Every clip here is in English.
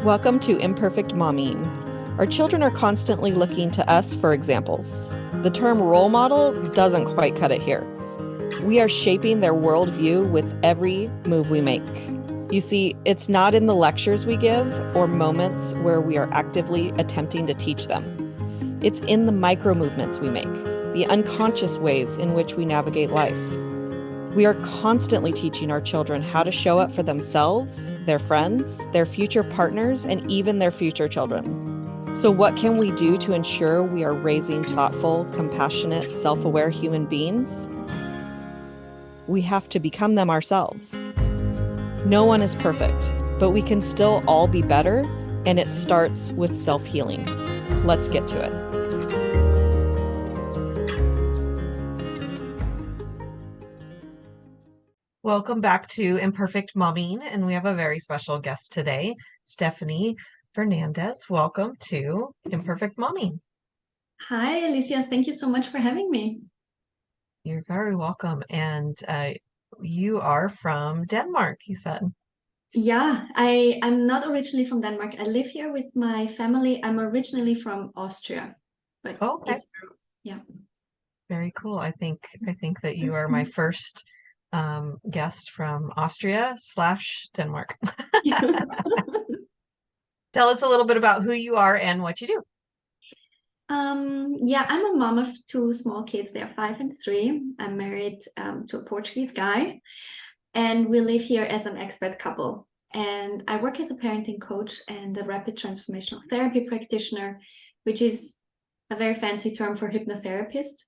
Welcome to Imperfect Momming. Our children are constantly looking to us for examples. The term role model doesn't quite cut it here. We are shaping their worldview with every move we make. You see, it's not in the lectures we give or moments where we are actively attempting to teach them. It's in the micro movements we make, the unconscious ways in which we navigate life. We are constantly teaching our children how to show up for themselves, their friends, their future partners, and even their future children. So what can we do to ensure we are raising thoughtful, compassionate, self-aware human beings? We have to become them ourselves. No one is perfect, but we can still all be better, and it starts with self-healing. Let's get to it. Welcome back to Imperfect Momming, and we have a very special guest today, Stephanie Fernandes. Welcome to Imperfect Momming. Hi, Alicia. Thank you so much for having me. You're very welcome. And you are from Denmark, you said. Yeah, I'm not originally from Denmark. I live here with my family. I'm originally from Austria, but Okay. Yeah. Very cool. I think that you are my first guest from Austria/Denmark. Tell us a little bit about who you are and what you do. Yeah, I'm a mom of two small kids. They're 5 and 3. I'm married to a Portuguese guy, and we live here as an expat couple. And I work as a parenting coach and a rapid transformational therapy practitioner, which is a very fancy term for hypnotherapist.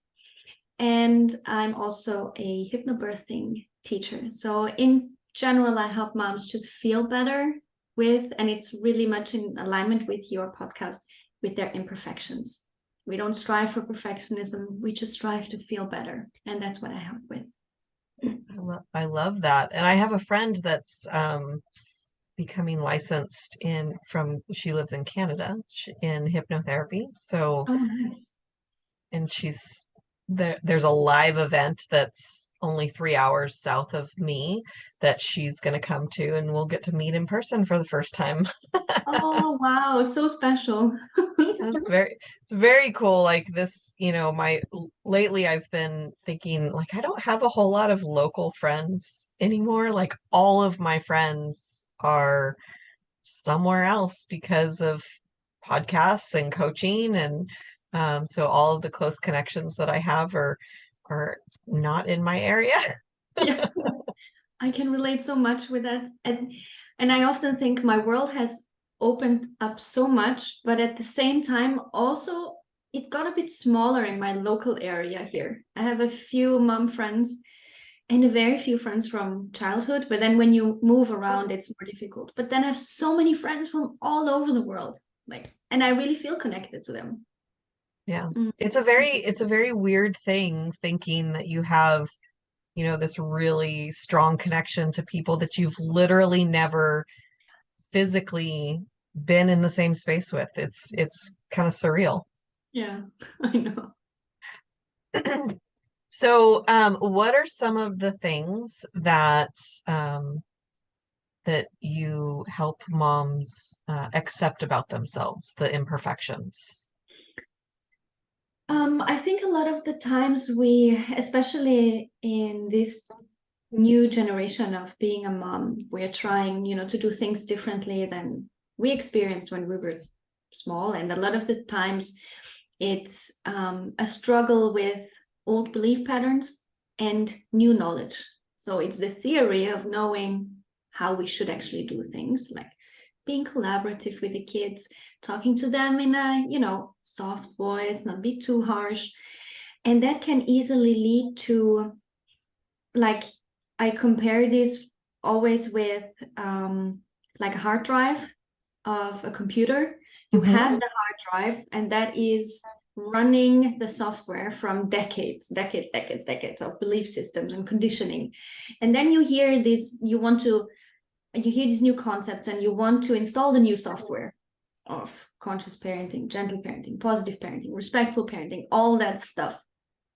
And I'm also a hypnobirthing teacher. So in general, I help moms just feel better with, and it's really much in alignment with your podcast, with their imperfections. We don't strive for perfectionism. We just strive to feel better. And that's what I help with. I love that. And I have a friend that's becoming licensed she lives in Canada in hypnotherapy. So, Oh, nice. and there's a live event that's only 3 hours south of me that she's going to come to, and we'll get to meet in person for the first time. Oh, wow. So special. It's very cool. Like this, lately I've been thinking like I don't have a whole lot of local friends anymore. Like all of my friends are somewhere else because of podcasts and coaching, and so all of the close connections that I have are not in my area. Yeah, I can relate so much with that. And I often think my world has opened up so much, but at the same time, also it got a bit smaller in my local area here. I have a few mom friends and a very few friends from childhood, but then when you move around, it's more difficult. But then I have so many friends from all over the world, and I really feel connected to them. Yeah. Mm. It's a very weird thing thinking that you have, this really strong connection to people that you've literally never physically been in the same space with. It's kind of surreal. Yeah, I know. So, what are some of the things that you help moms accept about themselves, the imperfections? I think a lot of the times we, especially in this new generation of being a mom, we're trying, to do things differently than we experienced when we were small. And a lot of the times it's a struggle with old belief patterns and new knowledge. So it's the theory of knowing how we should actually do things, like being collaborative with the kids, talking to them in a, soft voice, not be too harsh. And that can easily lead to, like, I compare this always with like a hard drive of a computer. You have the hard drive, and that is running the software from decades of belief systems and conditioning. And then you hear this, you hear these new concepts, and you want to install the new software of conscious parenting, gentle parenting, positive parenting, respectful parenting, all that stuff.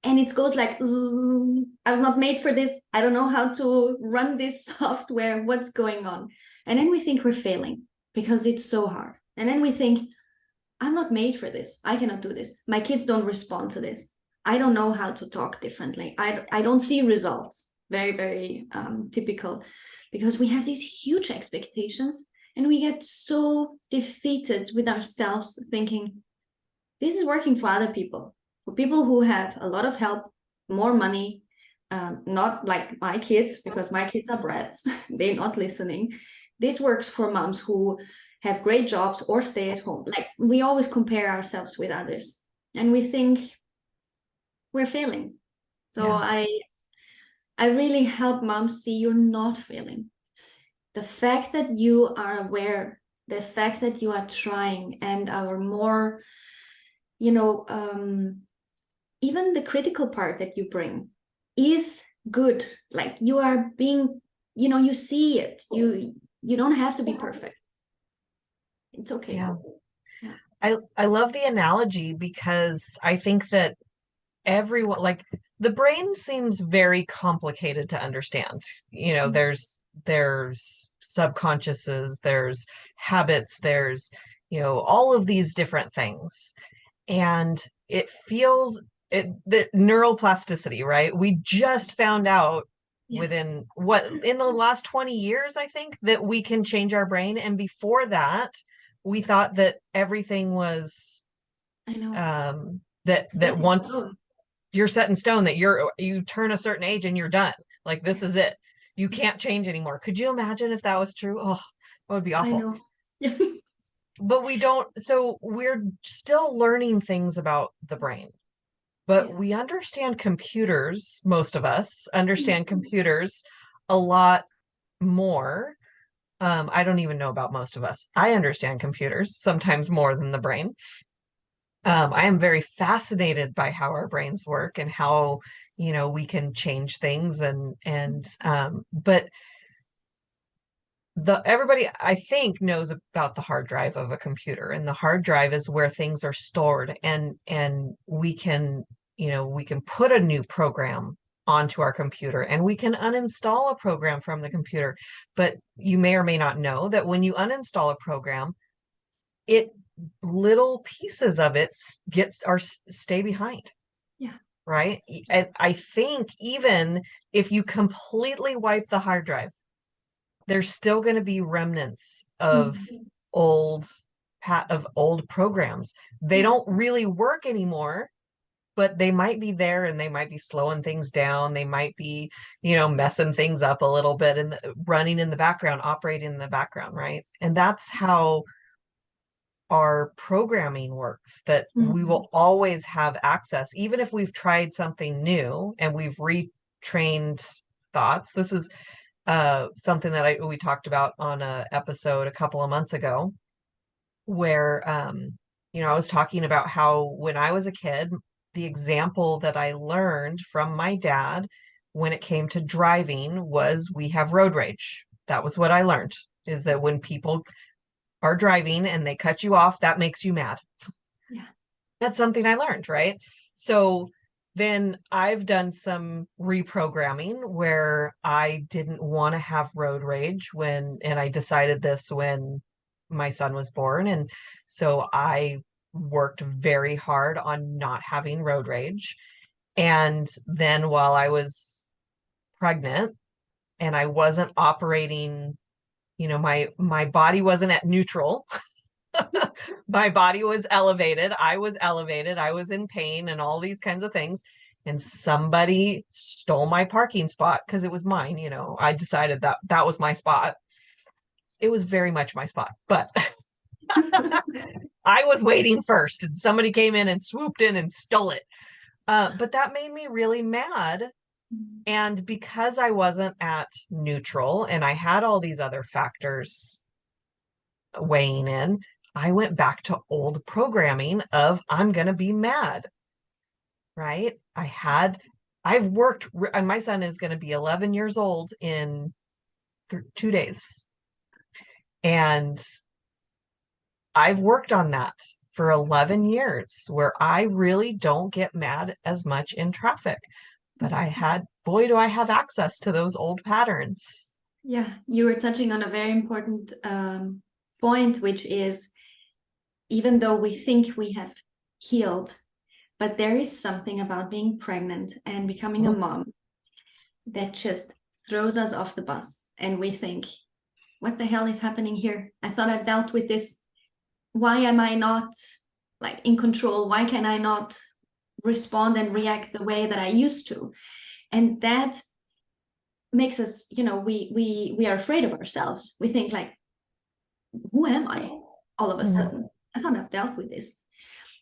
And it goes like, I'm not made for this. I don't know how to run this software. What's going on? And then we think we're failing because it's so hard. And then we think, I'm not made for this. I cannot do this. My kids don't respond to this. I don't know how to talk differently. I don't see results. Very, very typical, because we have these huge expectations and we get so defeated with ourselves, thinking this is working for other people, for people who have a lot of help, more money, not like my kids, because my kids are brats. They're not listening. This works for moms who have great jobs or stay at home. Like, we always compare ourselves with others and we think we're failing. So Yeah. I really help moms see you're not failing. The fact that you are aware, the fact that you are trying and are more, even the critical part that you bring is good. Like, you are being, you see it. You don't have to be perfect. It's okay. Yeah. Yeah. I love the analogy, because I think that everyone, like, the brain seems very complicated to understand. There's subconsciouses, there's habits, there's all of these different things. And it feels the neuroplasticity, right? We just found out within in the last 20 years, I think, that we can change our brain. And before that, we thought that everything was I know. that once you're set in stone, that you turn a certain age and you're done. Like, this is it. You can't change anymore. Could you imagine if that was true? Oh, that would be awful. I know. But we don't, so we're still learning things about the brain. But we understand computers, most of us understand computers a lot more. I don't even know about most of us. I understand computers sometimes more than the brain. I am very fascinated by how our brains work and how, we can change things, but everybody, I think, knows about the hard drive of a computer, and the hard drive is where things are stored, and we can put a new program onto our computer, and we can uninstall a program from the computer. But you may or may not know that when you uninstall a program, little pieces of it stay behind. Yeah. Right. And I think even if you completely wipe the hard drive, there's still going to be remnants of old programs. They don't really work anymore, but they might be there, and they might be slowing things down. They might be, messing things up a little bit and running in the background, operating in the background. Right. And that's how our programming works, that we will always have access, even if we've tried something new and we've retrained thoughts. This is something that we talked about on a episode a couple of months ago, where I was talking about how when I was a kid, the example that I learned from my dad when it came to driving was, we have road rage. That was what I learned, is that when people are driving and they cut you off, that makes you mad. Yeah. That's something I learned, right? So then I've done some reprogramming where I didn't want to have road rage and I decided this when my son was born. And so I worked very hard on not having road rage. And then while I was pregnant and I wasn't operating, my body wasn't at neutral. My body was elevated. I was elevated. I was in pain and all these kinds of things. And somebody stole my parking spot because it was mine. I decided that that was my spot. It was very much my spot, but I was waiting first, and somebody came in and swooped in and stole it. But that made me really mad. And because I wasn't at neutral and I had all these other factors weighing in, I went back to old programming of, I'm going to be mad. Right. I've worked, and my son is going to be 11 years old in 2 days. And I've worked on that for 11 years, where I really don't get mad as much in traffic. But boy, do I have access to those old patterns. Yeah, you were touching on a very important point, which is, even though we think we have healed, but there is something about being pregnant and becoming a mom that just throws us off the bus. And we think, what the hell is happening here? I thought I've dealt with this. Why am I not like in control? Why can I not respond and react the way that I used to? And that makes us, we are afraid of ourselves. We think like, who am I all of a sudden? I thought I've dealt with this.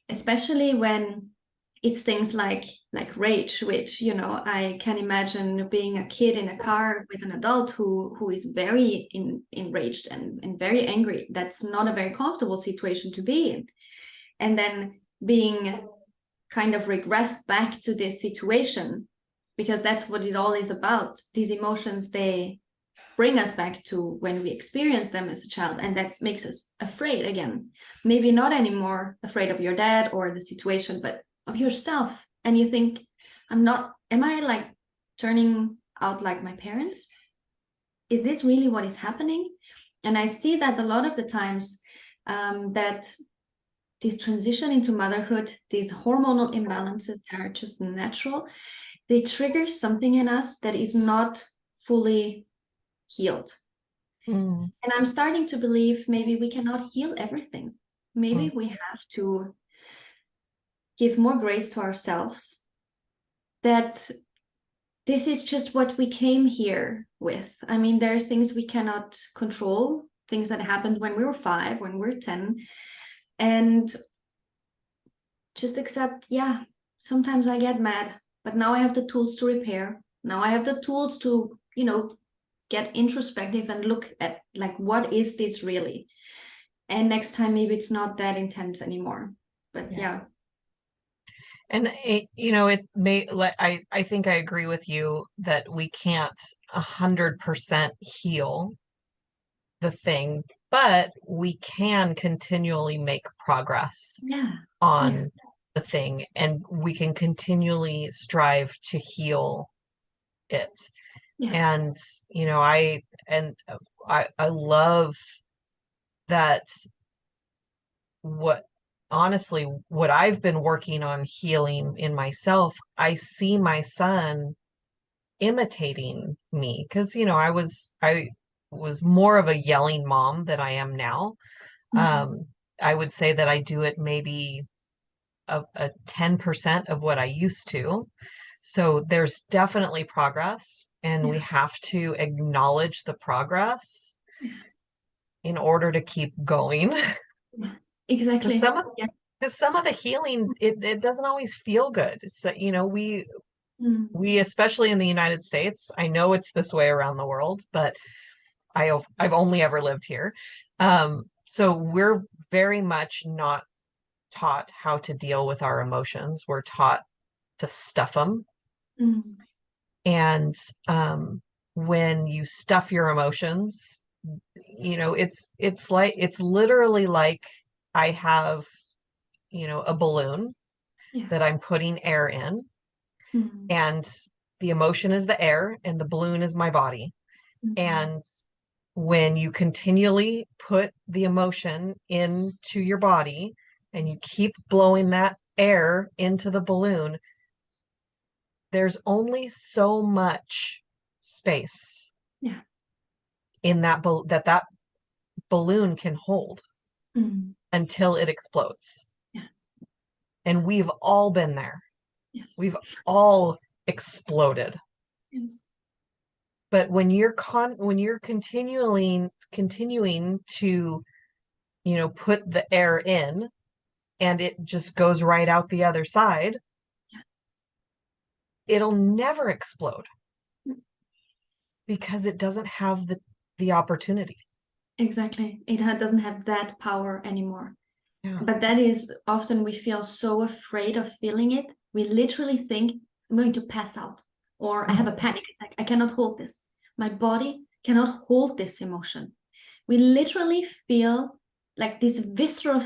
Especially when it's things like rage, which, I can imagine being a kid in a car with an adult who is very enraged and very angry. That's not a very comfortable situation to be in. And then being kind of regressed back to this situation, because that's what it all is about. These emotions, they bring us back to when we experience them as a child, and that makes us afraid again. Maybe not anymore afraid of your dad or the situation, but of yourself. And you think, am I like turning out like my parents? Is this really what is happening? And I see that a lot of the times, that this transition into motherhood, these hormonal imbalances that are just natural, they trigger something in us that is not fully healed. And I'm starting to believe maybe we cannot heal everything. Maybe we have to give more grace to ourselves, that this is just what we came here with. I mean, there's things we cannot control, things that happened when we were 5, when we were 10, and just accept, yeah, sometimes I get mad, but now I have the tools to repair. Now I have the tools to, get introspective and look at like, what is this really? And next time, maybe it's not that intense anymore. But yeah. And it may, I think I agree with you that we can't 100% heal the thing, but we can continually make progress on the thing, and we can continually strive to heal it. And I love that. Honestly, what I've been working on healing in myself, I see my son imitating me, because I was more of a yelling mom than I am now. I would say that I do it maybe a 10% of what I used to. So there's definitely progress, and we have to acknowledge the progress in order to keep going. Exactly. Because some of the healing, it doesn't always feel good. It's that, we, especially in the United States, I know it's this way around the world, but I've only ever lived here. So we're very much not taught how to deal with our emotions. We're taught to stuff them. And when you stuff your emotions, it's literally like I have, a balloon that I'm putting air in, and the emotion is the air and the balloon is my body. And when you continually put the emotion into your body and you keep blowing that air into the balloon, there's only so much space in that balloon can hold until it explodes. And we've all been there. We've all exploded. But when you're continuing to put the air in and it just goes right out the other side, it'll never explode, because it doesn't have the opportunity. Exactly. It doesn't have that power anymore. But that is often, we feel so afraid of feeling it. We literally think, I'm going to pass out, or I have a panic attack. I cannot hold this. My body cannot hold this emotion. We literally feel like this visceral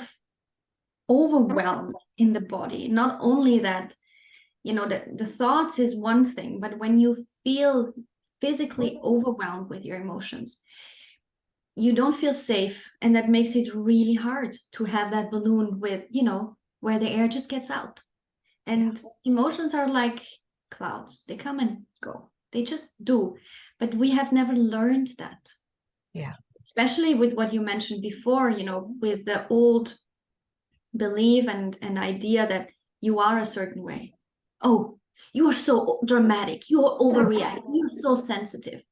overwhelm in the body. Not only that, the thoughts is one thing, but when you feel physically overwhelmed with your emotions, you don't feel safe, and that makes it really hard to have that balloon with, you know, where the air just gets out. And emotions are like clouds. They come and go. They just do. But we have never learned that. Yeah. Especially with what you mentioned before, you know, with the old belief and idea that you are a certain way. Oh, you are so dramatic. You are overreacting. You're so sensitive.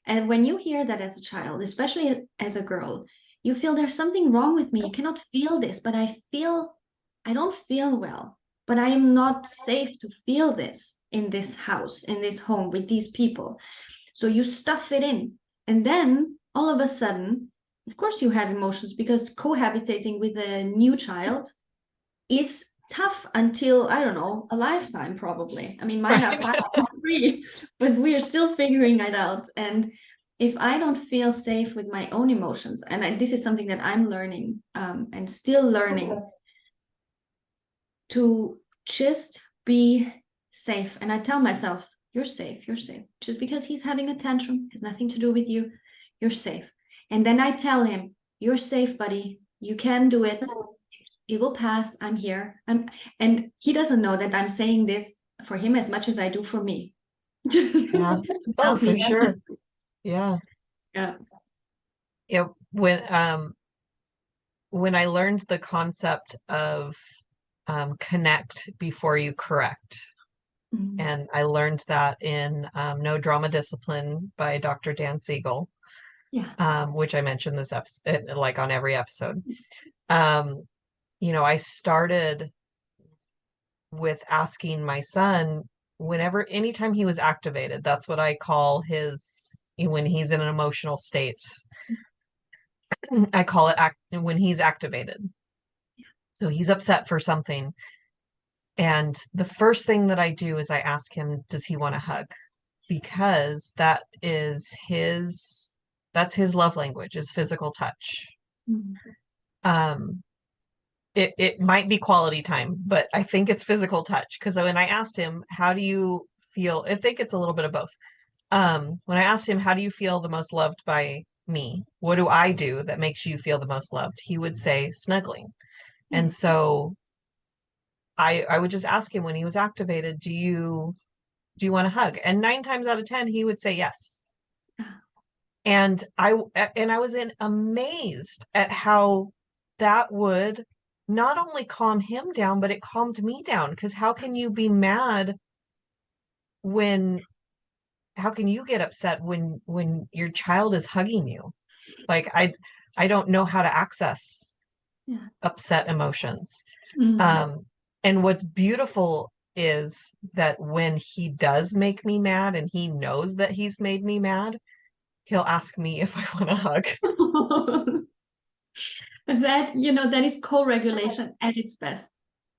And when you hear that as a child, especially as a girl, you feel there's something wrong with me. I cannot feel this, but I don't feel well, but I am not safe to feel this in this house, in this home with these people. So you stuff it in. And then all of a sudden, of course you have emotions, because cohabitating with a new child is tough until, I don't know, a lifetime probably. I mean, mine are 5 or 3, but we are still figuring it out. And if I don't feel safe with my own emotions, and this is something that I'm learning and still learning, to just be safe. And I tell myself, you're safe, you're safe. Just because he's having a tantrum has nothing to do with you. You're safe. And then I tell him, you're safe, buddy. You can do it. It will pass. I'm here. And he doesn't know that I'm saying this for him as much as I do for me. Yeah. Oh, for sure. Yeah. Yeah. Yeah. When I learned the concept of connect before you correct, and I learned that in No Drama Discipline by Dr. Dan Siegel, which I mentioned this episode, like on every episode. You know, I started with asking my son anytime he was activated. That's what I call when he's in an emotional state. I call it when he's activated. So he's upset for something. And the first thing that I do is I ask him, does he want a hug? Because that's his love language, is physical touch. It might be quality time, but I think it's physical touch. Because when I asked him, how do you feel? I think it's a little bit of both. When I asked him, how do you feel the most loved by me? What do I do that makes you feel the most loved? He would say snuggling. And so I would just ask him when he was activated, do you want a hug? And 9 times out of 10, he would say yes. And I was amazed at how that would not only calm him down, but it calmed me down. Because how can you be mad how can you get upset when your child is hugging you? Like, I don't know how to access upset emotions. And what's beautiful is that when he does make me mad and he knows that he's made me mad, he'll ask me if I want a hug. That is co-regulation at its best.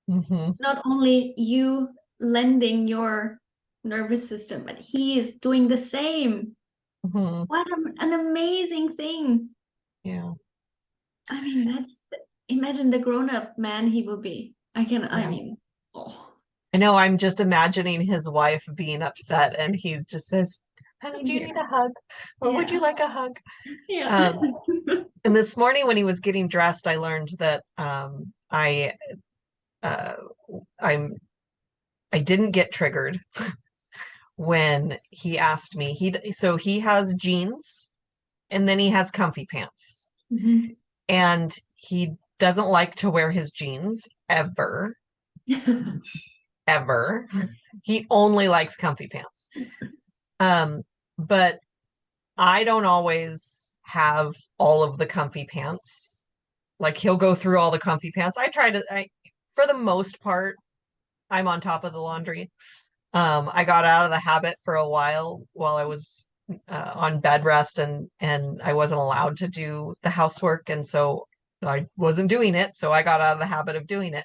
Not only you lending your nervous system, but he is doing the same. What an amazing thing. Yeah. I mean, imagine the grown-up man he will be. I know, I'm just imagining his wife being upset and he just says, honey, do you need a hug? Or would you like a hug? Yeah. And this morning when he was getting dressed, I learned that I didn't get triggered when he asked me. So he has jeans and then he has comfy pants. And he doesn't like to wear his jeans ever. Ever. He only likes comfy pants. But I don't always have all of the comfy pants. Like, he'll go through all the comfy pants. For the most part, I'm on top of the laundry. I got out of the habit for a while I was on bed rest and I wasn't allowed to do the housework. And so I wasn't doing it. So I got out of the habit of doing it.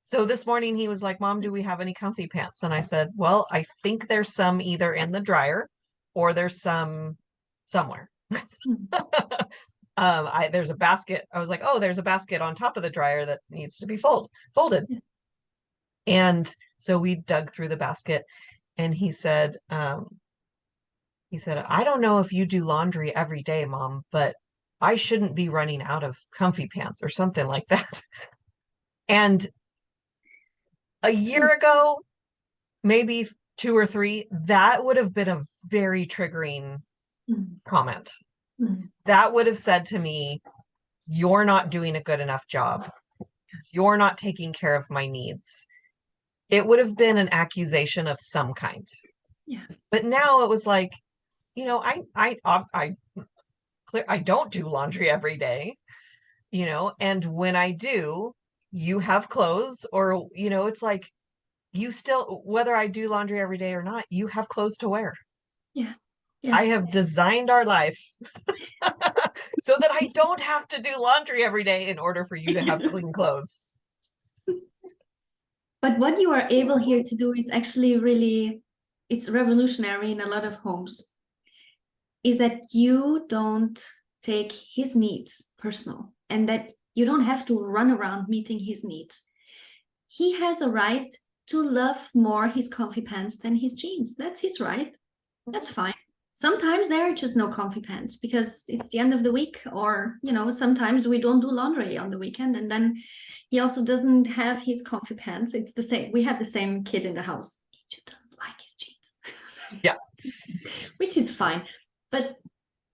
So this morning he was like, Mom, do we have any comfy pants? And I said, well, I think there's some either in the dryer or there's some somewhere. There's a basket. I was like, oh, there's a basket on top of the dryer that needs to be folded. And so we dug through the basket and he said, He said, I don't know if you do laundry every day, Mom, but I shouldn't be running out of comfy pants or something like that. And a year ago, maybe 2 or 3, that would have been a very triggering comment. That would have said to me, you're not doing a good enough job. You're not taking care of my needs. It would have been an accusation of some kind. Yeah. But now it was like, I don't do laundry every day, and when I do, you have clothes, or, it's like, you still, whether I do laundry every day or not, you have clothes to wear. Yeah. I have designed our life so that I don't have to do laundry every day in order for you to have clean clothes. But what you are able here to do is actually really, it's revolutionary in a lot of homes, is that you don't take his needs personal, and that you don't have to run around meeting his needs. He has a right to love more his comfy pants than his jeans. That's his right. That's fine. Sometimes there are just no comfy pants because it's the end of the week, or, sometimes we don't do laundry on the weekend, and then he also doesn't have his comfy pants. It's the same. We have the same kid in the house. He just doesn't like his jeans. Yeah. Which is fine. But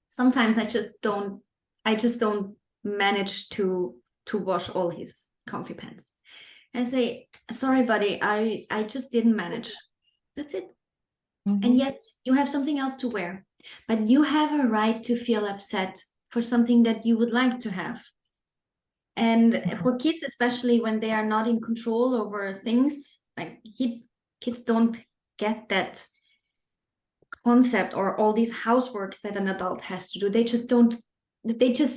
sometimes I just don't manage to wash all his comfy pants. And I say, sorry, buddy, I just didn't manage. That's it. And yes, you have something else to wear, but you have a right to feel upset for something that you would like to have. And for kids, especially when they are not in control over things, like kids don't get that concept or all this housework that an adult has to do. They just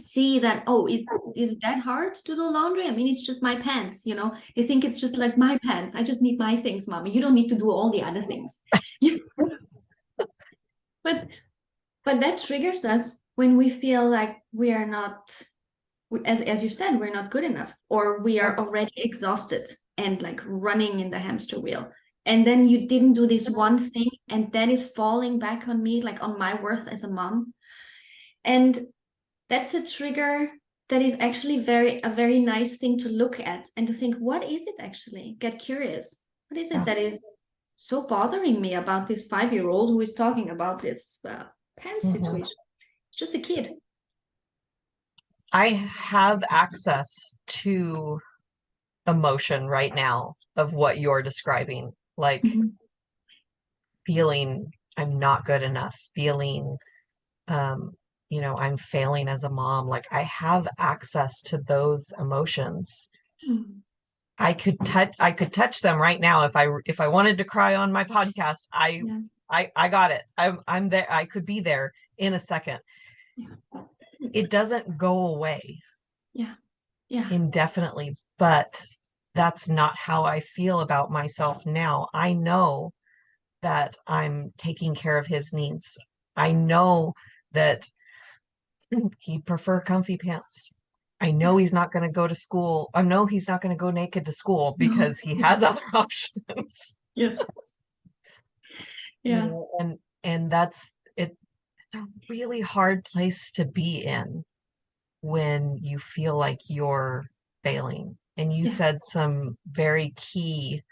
see that, oh, is it that hard to do laundry? I mean, it's just my pants, They think it's just like my pants. I just need my things, Mommy. You don't need to do all the other things. But that triggers us when we feel like we are not, as you said, we're not good enough, or we are already exhausted and like running in the hamster wheel. And then you didn't do this one thing, and that is falling back on me, like on my worth as a mom. And that's a trigger that is actually a very nice thing to look at and to think, what is it actually? Get curious. What is it that is so bothering me about this 5-year-old who is talking about this pants situation? It's just a kid. I have access to emotion right now of what you're describing, like feeling I'm not good enough, feeling I'm failing as a mom. Like, I have access to those emotions. I could touch them right now if I wanted to cry on my podcast. I got it. I'm there. I could be there in a second. It doesn't go away indefinitely, but that's not how I feel about myself now. I know that I'm taking care of his needs. I know that he'd prefer comfy pants. I know he's not going to go to school. I know he's not going to go naked to school because he has other options. Yes. Yeah. And that's it. It's a really hard place to be in when you feel like you're failing. And you said some very key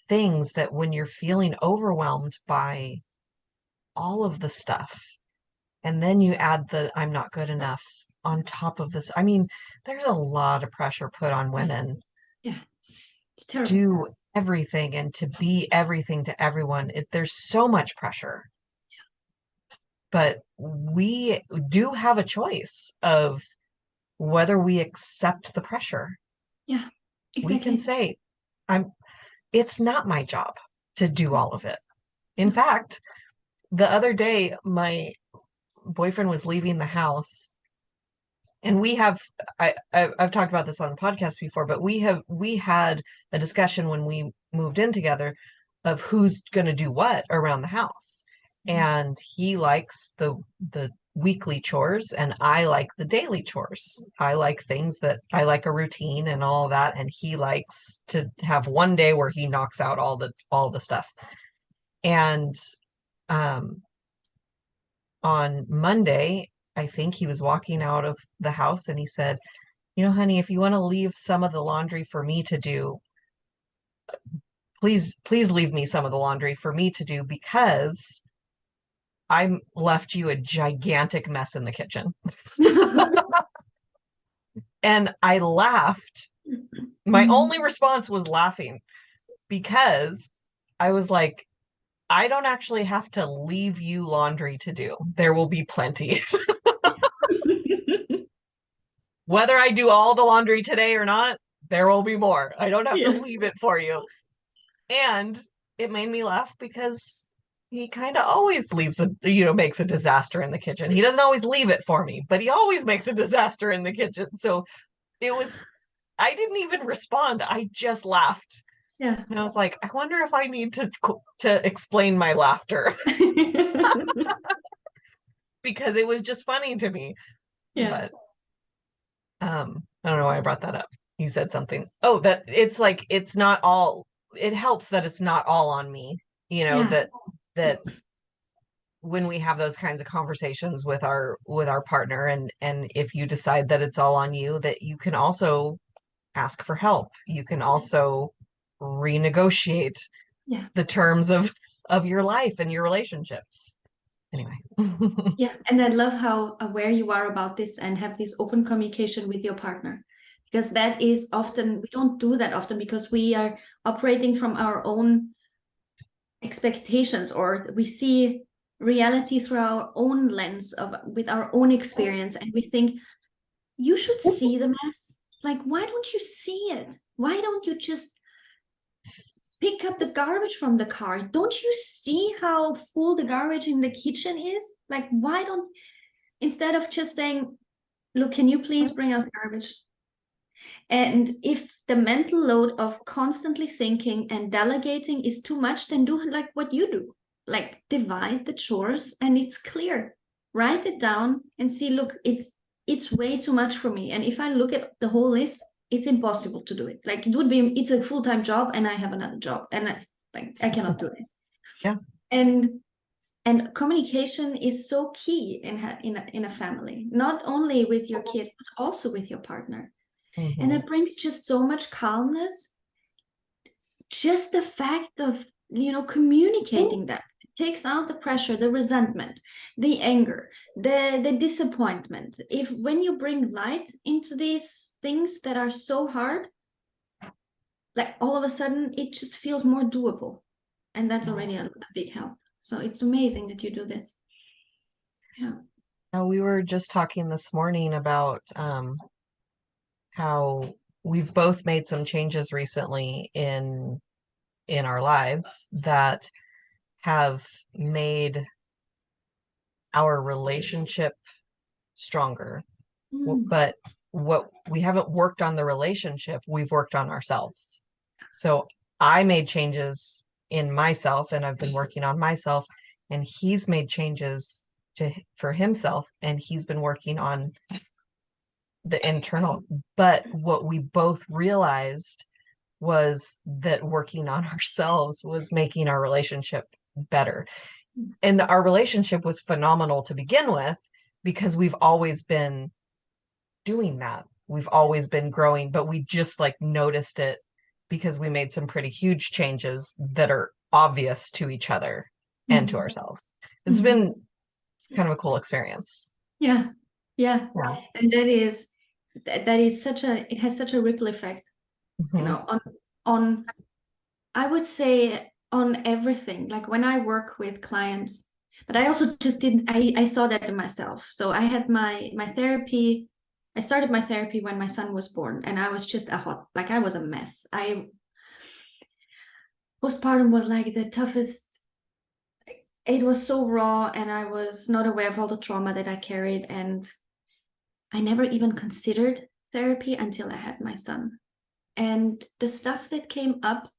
things, that when you're feeling overwhelmed by all of the stuff, and then you add the I'm not good enough on top of this. I mean, there's a lot of pressure put on women. Yeah. It's terrible. Do everything and to be everything to everyone. There's so much pressure. But we do have a choice of whether we accept the pressure. Yeah, exactly. We can say, it's not my job to do all of it. In fact, the other day, my boyfriend was leaving the house, and I've talked about this on the podcast before, but we had a discussion when we moved in together of who's going to do what around the house. And he likes the weekly chores, and I like the daily chores. I like things that I like a routine and all that, and he likes to have one day where he knocks out all the stuff. And on Monday, I think he was walking out of the house and he said, you know, honey, if you want to leave some of the laundry for me to do, please leave me some of the laundry for me to do because I left you a gigantic mess in the kitchen. And I laughed. My only response was laughing because I was like, I don't actually have to leave you laundry to do. There will be plenty. Whether I do all the laundry today or not, there will be more. I don't have to leave it for you. And it made me laugh because he kind of always leaves makes a disaster in the kitchen. He doesn't always leave it for me, but he always makes a disaster in the kitchen. So I didn't even respond. I just laughed. Yeah. And I was like, I wonder if I need to explain my laughter because it was just funny to me. Yeah. But I don't know why I brought that up. You said something. Oh, that it's like it's not all. It helps that it's not all on me. You know, that when we have those kinds of conversations with our partner, and if you decide that it's all on you, that you can also ask for help. You can also renegotiate the terms of your life and your relationship. Anyway. Yeah, and I love how aware you are about this and have this open communication with your partner, because that is often, we don't do that often because we are operating from our own expectations, or we see reality through our own lens with our own experience, and we think you should see the mess. Like, why don't you see it? Why don't you just pick up the garbage from the car? Don't you see how full the garbage in the kitchen is? Like, why don't, instead of just saying, look, can you please bring out garbage? And if the mental load of constantly thinking and delegating is too much, then do like what you do, like divide the chores, and it's clear. Write it down and see, look, it's way too much for me. And if I look at the whole list, it's impossible to do it. Like it's a full-time job and I have another job and I cannot do this. Yeah. And communication is so key in a family, not only with your kid, but also with your partner. Mm-hmm. And it brings just so much calmness. Just the fact of, communicating that takes out the pressure, the resentment, the anger, the disappointment. When you bring light into these things that are so hard, like all of a sudden it just feels more doable. And that's already a big help. So it's amazing that you do this. Yeah. Now, we were just talking this morning about how we've both made some changes recently in our lives that have made our relationship stronger. But what we haven't worked on the relationship, we've worked on ourselves. So I made changes in myself and I've been working on myself, and he's made changes for himself and he's been working on the internal. But what we both realized was that working on ourselves was making our relationship better. And our relationship was phenomenal to begin with because we've always been doing that. We've always been growing, but we just like noticed it because we made some pretty huge changes that are obvious to each other and to ourselves. It's been kind of a cool experience. Yeah. And that is it has such a ripple effect, on I would say on everything. Like when I work with clients, but I also just didn't, I saw that in myself. So I had my therapy. I started my therapy when my son was born, and I was just I was a mess. Postpartum was like the toughest. It was so raw, and I was not aware of all the trauma that I carried, and I never even considered therapy until I had my son. And the stuff that came up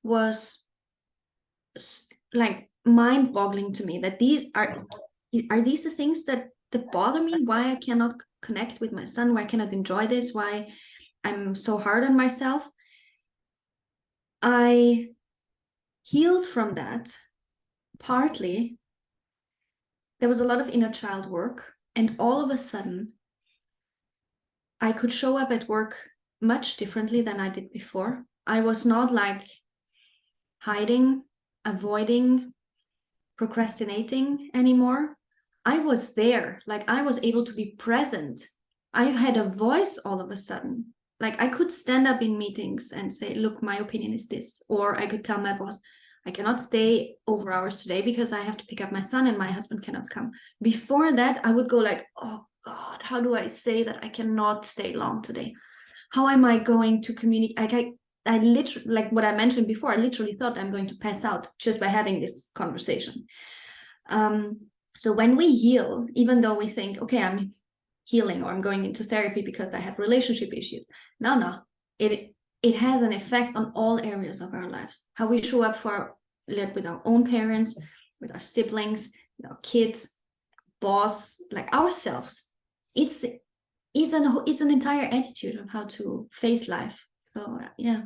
was like mind-boggling to me, that these are these the things that bother me, why I cannot connect with my son, why I cannot enjoy this, why I'm so hard on myself. I healed from that partly there was a lot of inner child work, and all of a sudden I could show up at work much differently than I did before. I was not like hiding, avoiding, procrastinating anymore. I was there, like I was able to be present. I had a voice all of a sudden. Like I could stand up in meetings and say, look, my opinion is this. Or I could tell my boss, I cannot stay over hours today because I have to pick up my son and my husband cannot come. Before that, I would go like, oh God, how do I say that I cannot stay long today? How am I going to communicate? I literally, like what I mentioned before, I literally thought I'm going to pass out just by having this conversation. So when we heal, even though we think, okay, I'm healing or I'm going into therapy because I have relationship issues. No, it has an effect on all areas of our lives. How we show up for with our own parents, with our siblings, with our kids, boss, like ourselves. It's an entire attitude of how to face life. So yeah.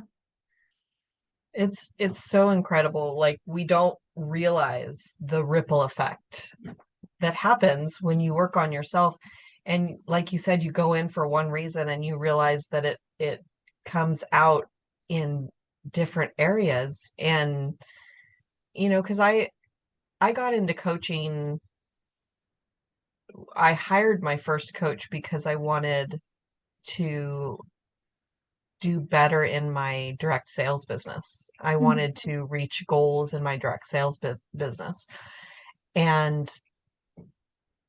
It's so incredible. Like we don't realize the ripple effect that happens when you work on yourself. And like you said, you go in for one reason and you realize that it comes out in different areas. And, you know, because I got into coaching. I hired my first coach because I wanted to do better in my direct sales business. I wanted to reach goals in my direct sales business. And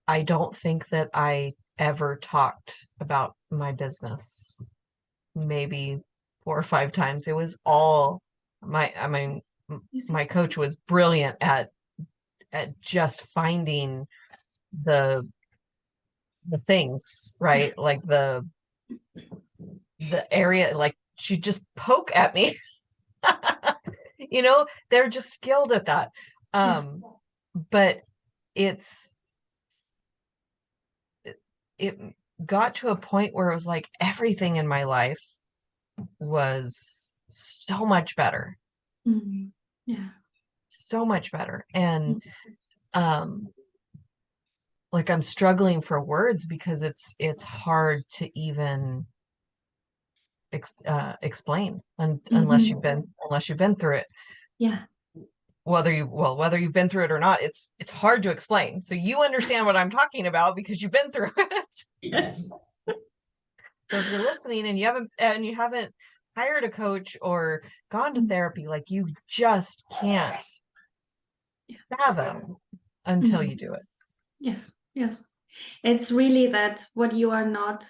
I don't think that I ever talked about my business maybe 4 or 5 times. It was all my coach was brilliant at just finding the things, right? Like the area, like she'd just poke at me. You know, they're just skilled at that. But it got to a point where it was like everything in my life was so much better. Yeah. So much better. And like I'm struggling for words because it's hard to even explain unless you've been through it. Yeah. Whether you've been through it or not, it's hard to explain. So you understand what I'm talking about because you've been through it. Yes. So if you're listening and you haven't hired a coach or gone to therapy, like you just can't fathom until you do it. Yes. Yes. It's really that what you are not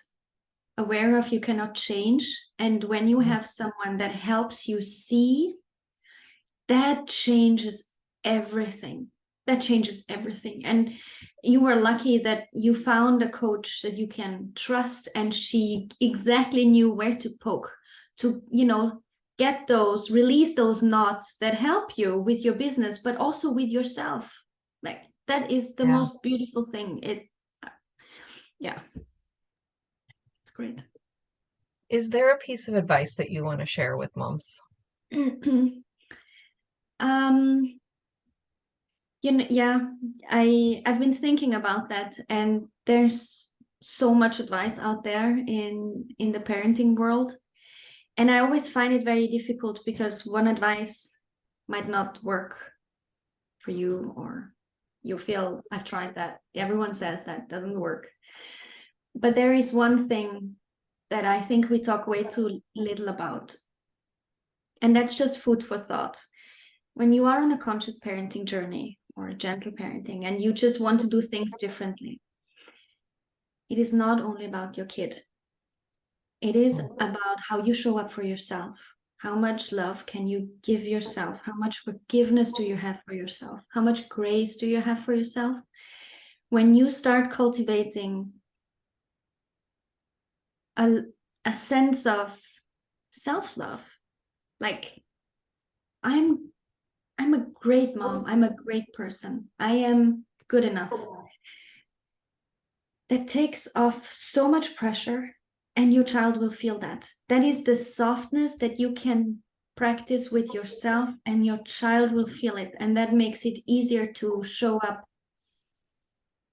aware of, you cannot change. And when you have someone that helps you see, that changes everything. That changes everything. And you were lucky that you found a coach that you can trust, and she exactly knew where to poke to, release those knots that help you with your business, but also with yourself. Like that is the most beautiful thing. It's great. Is there a piece of advice that you want to share with moms? I've been thinking about that, and there's so much advice out there in the parenting world, and I always find it very difficult because one advice might not work for you, or you feel I've tried that, everyone says that doesn't work. But there is one thing that I think we talk way too little about, and that's just food for thought. When you are on a conscious parenting journey or a gentle parenting and you just want to do things differently, it is not only about your kid. It is about how you show up for yourself. How much love can you give yourself? How much forgiveness do you have for yourself? How much grace do you have for yourself? When you start cultivating a sense of self-love, like I'm a great mom, I'm a great person, I am good enough. That takes off so much pressure, and your child will feel that. That is the softness that you can practice with yourself, and your child will feel it. And that makes it easier to show up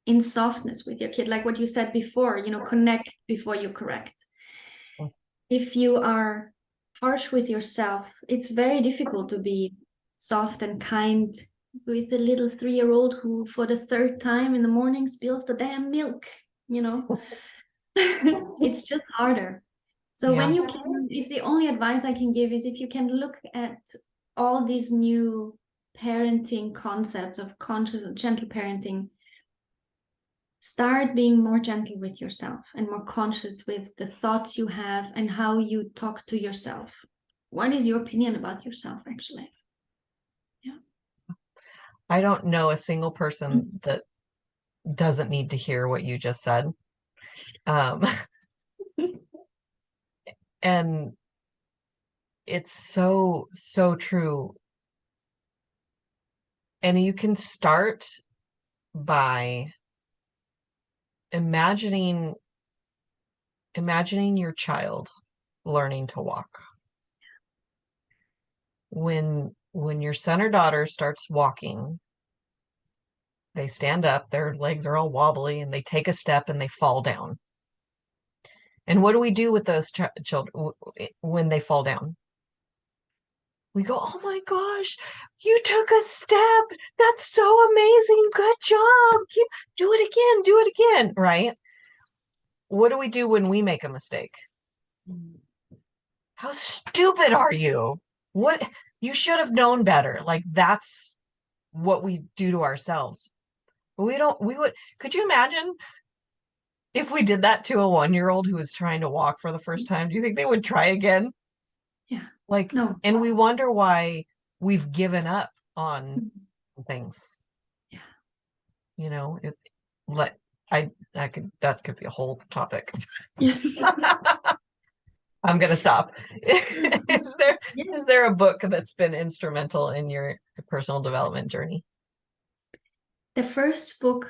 in softness with your kid, like what you said before, connect before you correct. If you are harsh with yourself, it's very difficult to be soft and kind with a little 3-year-old who for the 3rd time in the morning spills the damn milk. It's just harder. So when you can, if the only advice I can give is if you can look at all these new parenting concepts of conscious and gentle parenting, start being more gentle with yourself and more conscious with the thoughts you have and how you talk to yourself. What is your opinion about yourself, actually? Yeah. I don't know a single person that doesn't need to hear what you just said. And it's so, so true. And you can start by imagining your child learning to walk. When your son or daughter starts walking, they stand up, their legs are all wobbly, and they take a step and they fall down. And what do we do with those children when they fall down? We go, oh my gosh, you took a step. That's so amazing. Good job. Do it again, right? What do we do when we make a mistake? How stupid are you? What? You should have known better. Like, that's what we do to ourselves. But could you imagine if we did that to a 1-year-old who was trying to walk for the first time? Do you think they would try again? Yeah. Like, no. And we wonder why we've given up on things. Yeah. That could be a whole topic. Yes. I'm gonna stop. Is there a book that's been instrumental in your personal development journey? The first book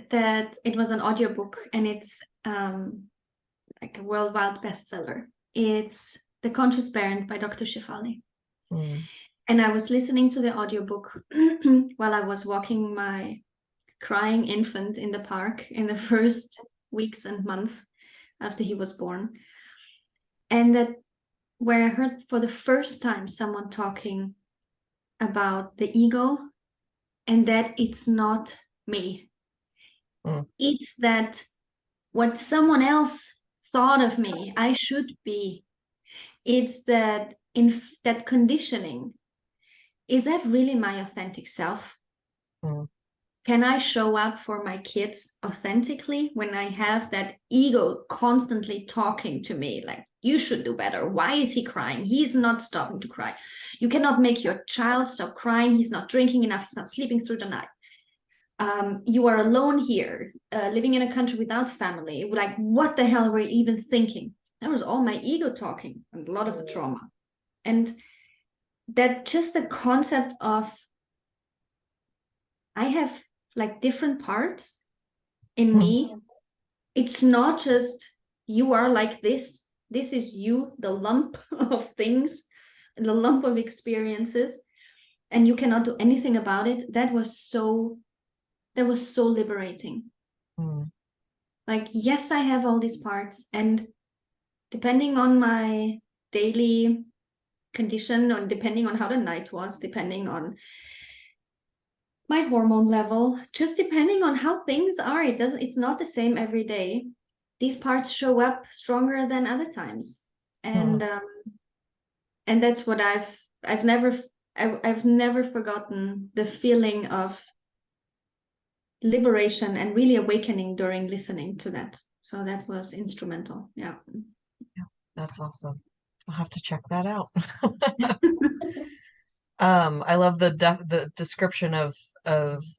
that it was an audiobook, and it's like a worldwide bestseller. It's The Conscious Parent by Dr. Shefali. And I was listening to the audiobook while I was walking my crying infant in the park in the first weeks and months after he was born. And that where I heard for the first time someone talking about the ego and that it's not me. It's that what someone else thought of me, I should be. It's that that conditioning. Is that really my authentic self? Can I show up for my kids authentically when I have that ego constantly talking to me like, you should do better. Why is he crying? He's not stopping to cry. You cannot make your child stop crying. He's not drinking enough. He's not sleeping through the night. You are alone here, living in a country without family. Like, what the hell were you even thinking? That was all my ego talking and a lot of the trauma. And that just the concept of I have like different parts in me. It's not just you are like this. This is you, the lump of things, the lump of experiences, and you cannot do anything about it. That was so liberating. Like, yes, I have all these parts, and depending on my daily condition, or depending on how the night was, depending on my hormone level, just depending on how things are, it's not the same every day. These parts show up stronger than other times, and that's what I've never forgotten the feeling of liberation and really awakening during listening to that. So that was instrumental. Yeah, that's awesome. I'll have to check that out. I love the description of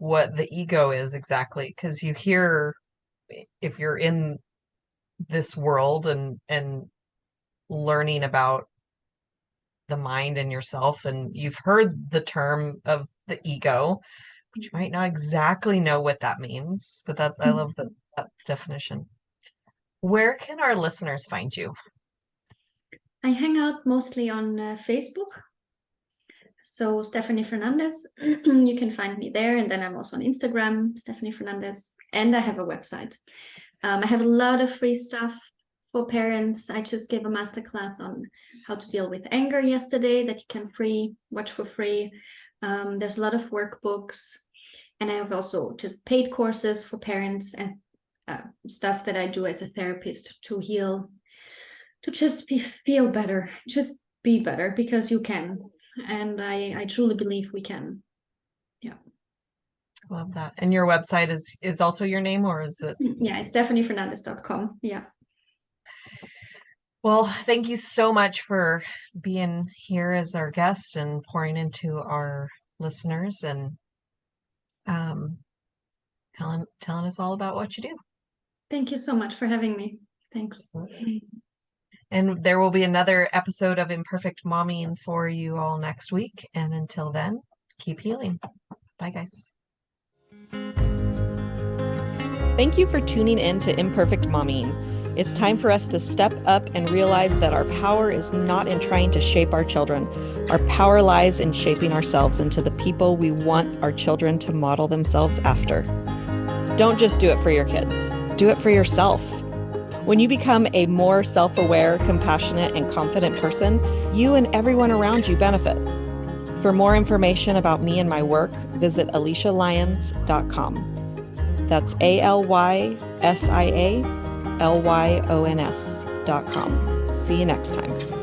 what the ego is exactly, because you hear, if you're in this world and learning about the mind and yourself, and you've heard the term of the ego, but you might not exactly know what that means. But I love that definition. Where can our listeners find you? I hang out mostly on Facebook. So Stefanie Fernandes, you can find me there. And then I'm also on Instagram, Stefanie Fernandes, and I have a website. I have a lot of free stuff for parents. I just gave a masterclass on how to deal with anger yesterday that you can watch for free. There's a lot of workbooks, and I have also just paid courses for parents and stuff that I do as a therapist to heal, to just feel better, just be better, because you can. And I truly believe we can. Yeah. Love that. And your website is also your name, or is it? Yeah, it's stephaniefernandes.com. Yeah. Well, thank you so much for being here as our guest and pouring into our listeners and telling us all about what you do. Thank you so much for having me. Thanks. And there will be another episode of Imperfect Momming for you all next week. And until then, keep healing. Bye, guys. Thank you for tuning in to Imperfect Momming. It's time for us to step up and realize that our power is not in trying to shape our children. Our power lies in shaping ourselves into the people we want our children to model themselves after. Don't just do it for your kids. Do it for yourself. When you become a more self-aware, compassionate, and confident person, you and everyone around you benefit. For more information about me and my work, visit AlysiaLyons.com. That's AlysiaLyons.com. See you next time.